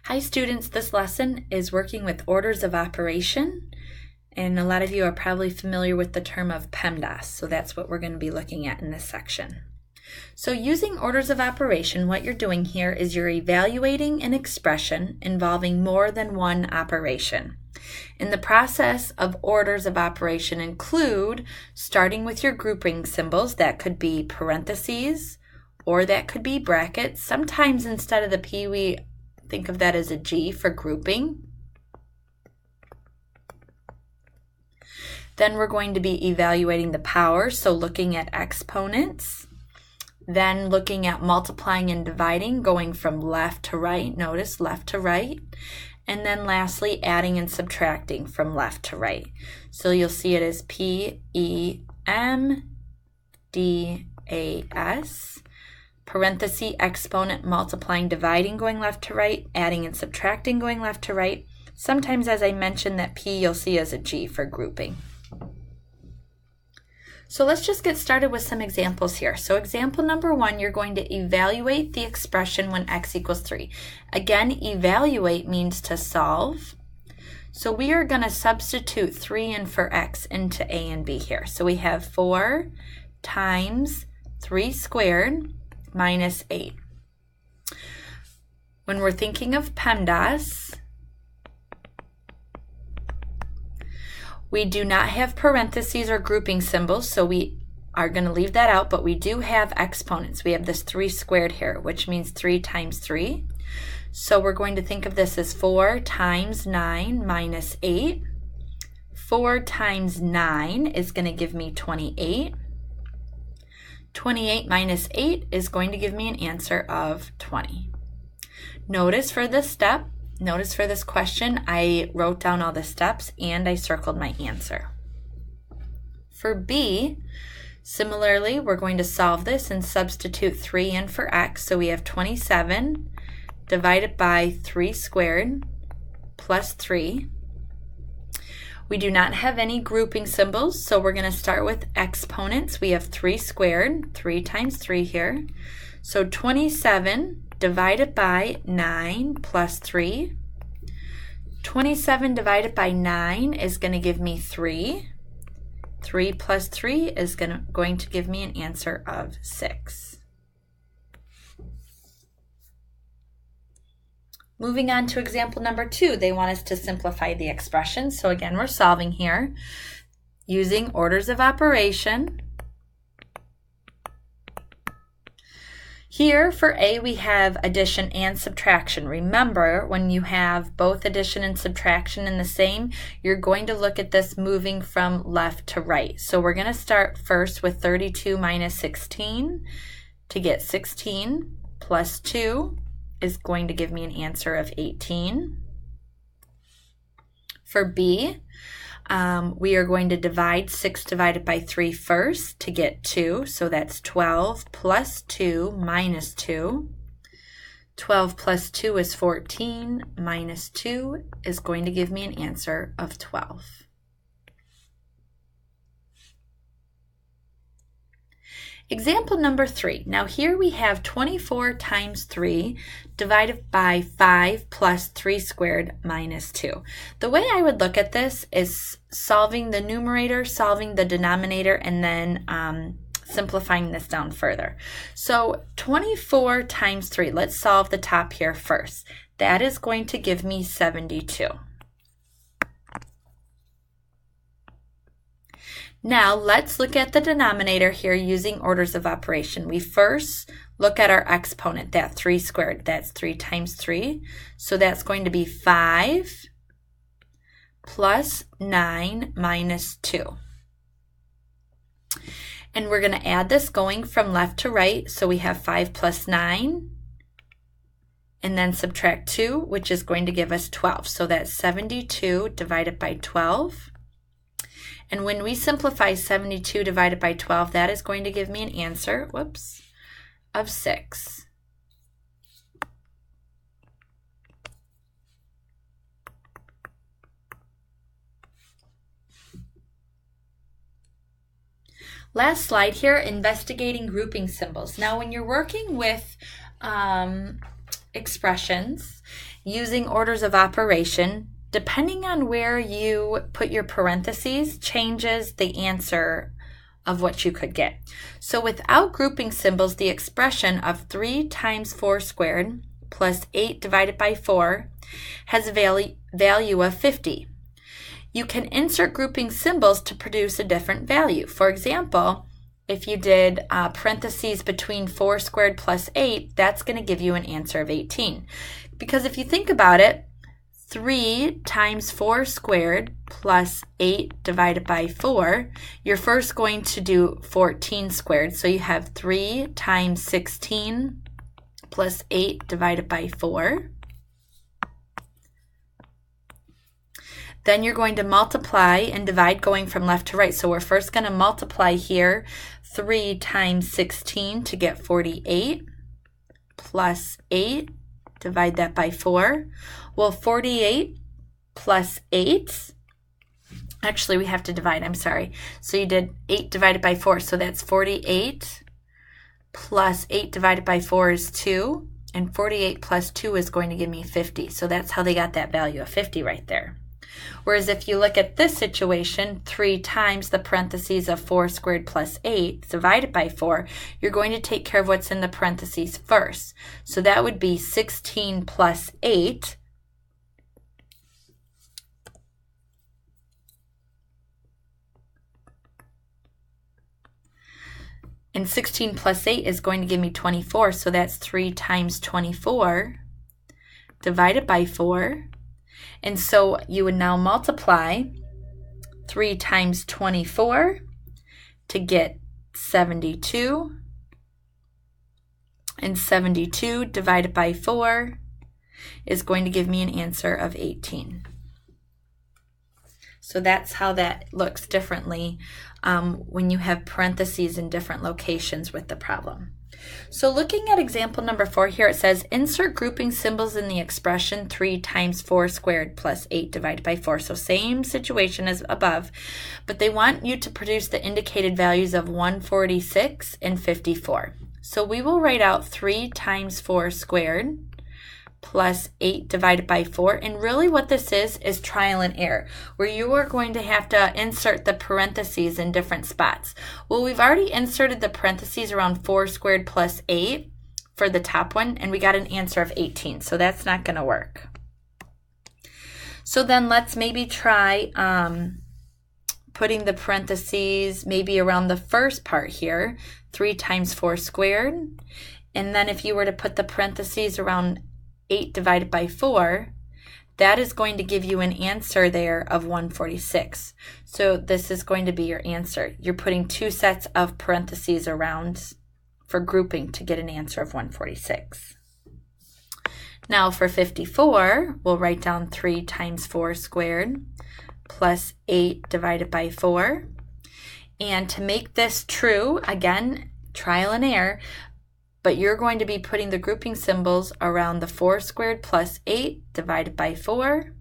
Hi students, this lesson is working with orders of operation, and a lot of you are probably familiar with the term of PEMDAS, so that's what we're going to be looking at in this section. So using orders of operation, what you're doing here is you're evaluating an expression involving more than one operation. In the process of orders of operation include starting with your grouping symbols. That could be parentheses or that could be brackets. Sometimes instead of the P, we think of that as a G for grouping. Then we're going to be evaluating the power, so looking at exponents. Then looking at multiplying and dividing, going from left to right. Notice left to right. And then lastly, adding and subtracting from left to right. So you'll see it as PEMDAS, parenthesis, exponent, multiplying, dividing, going left to right, adding and subtracting, going left to right. Sometimes, as I mentioned, that P you'll see as a G for grouping. So let's just get started with some examples here. So example number 1, you're going to evaluate the expression when x equals 3. Again, evaluate means to solve. So we are going to substitute 3 in for x into a and b here. So we have 4 times 3 squared minus 8. When we're thinking of PEMDAS, we do not have parentheses or grouping symbols, so we are going to leave that out, but we do have exponents. We have this 3 squared here, which means 3 times 3. So we're going to think of this as 4 times 9 minus 8. 4 times 9 is going to give me 28. 28 minus 8 is going to give me an answer of 20. Notice for this question, I wrote down all the steps and I circled my answer. For B, similarly, we're going to solve this and substitute 3 in for x. So we have 27 divided by 3 squared plus 3. We do not have any grouping symbols, so we're going to start with exponents. We have 3 squared, 3 times 3 here. So 27 divided by 9 plus 3. 27 divided by 9 is going to give me 3. 3 plus 3 is going to give me an answer of 6. Moving on to example number 2, they want us to simplify the expression. So again, we're solving here using orders of operation. Here for A, we have addition and subtraction. Remember, when you have both addition and subtraction in the same, you're going to look at this moving from left to right. So we're going to start first with 32 minus 16 to get 16 plus 2 is going to give me an answer of 18. For B, we are going to divide 6 divided by 3 first to get 2. So that's 12 plus 2 minus 2. 12 plus 2 is 14 minus 2 is going to give me an answer of 12. Example number 3. Now here we have 24 times 3 divided by 5 plus 3 squared minus 2. The way I would look at this is solving the numerator, solving the denominator, and then simplifying this down further. So 24 times 3, let's solve the top here first. That is going to give me 72. Now let's look at the denominator here using orders of operation. We first look at our exponent, that 3 squared. That's 3 times 3. So that's going to be 5 plus 9 minus 2. And we're going to add this going from left to right. So we have 5 plus 9 and then subtract 2, which is going to give us 12. So that's 72 divided by 12. And when we simplify 72 divided by 12, that is going to give me an answer, of 6. Last slide here, investigating grouping symbols. Now when you're working with expressions, using orders of operation, depending on where you put your parentheses, changes the answer of what you could get. So without grouping symbols, the expression of 3 times 4 squared plus 8 divided by 4 has a value of 50. You can insert grouping symbols to produce a different value. For example, if you did parentheses between 4 squared plus 8, that's going to give you an answer of 18. Because if you think about it, 3 times 4 squared plus 8 divided by 4, you're first going to do 14 squared. So you have 3 times 16 plus 8 divided by 4. Then you're going to multiply and divide going from left to right. So we're first going to multiply here 3 times 16 to get 48 plus 8. Divide that by 4. Well, 48 plus 8, actually we have to divide, I'm sorry. So you did 8 divided by 4, so that's 48 plus 8 divided by 4 is 2, and 48 plus 2 is going to give me 50. So that's how they got that value of 50 right there. Whereas if you look at this situation, 3 times the parentheses of 4 squared plus 8 divided by 4, you're going to take care of what's in the parentheses first. So that would be 16 plus 8. And 16 plus 8 is going to give me 24, so that's 3 times 24 divided by 4. And so you would now multiply 3 times 24 to get 72. And 72 divided by 4 is going to give me an answer of 18. So that's how that looks differently when you have parentheses in different locations with the problem. So looking at example number 4 here, it says insert grouping symbols in the expression 3 times 4 squared plus 8 divided by 4. So same situation as above, but they want you to produce the indicated values of 146 and 54. So we will write out 3 times 4 squared plus 8 divided by 4. And really what this is trial and error, where you are going to have to insert the parentheses in different spots. Well, we've already inserted the parentheses around 4 squared plus 8 for the top one, and we got an answer of 18. So that's not going to work. So then let's maybe try putting the parentheses maybe around the first part here, 3 times 4 squared. And then if you were to put the parentheses around 8 divided by 4, that is going to give you an answer there of 146. So this is going to be your answer. You're putting 2 sets of parentheses around for grouping to get an answer of 146. Now for 54, we'll write down 3 times 4 squared plus 8 divided by 4. And to make this true, again, trial and error, but you're going to be putting the grouping symbols around the 4 squared plus 8 divided by 4,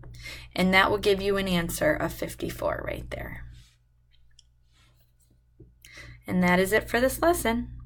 and that will give you an answer of 54 right there. And that is it for this lesson.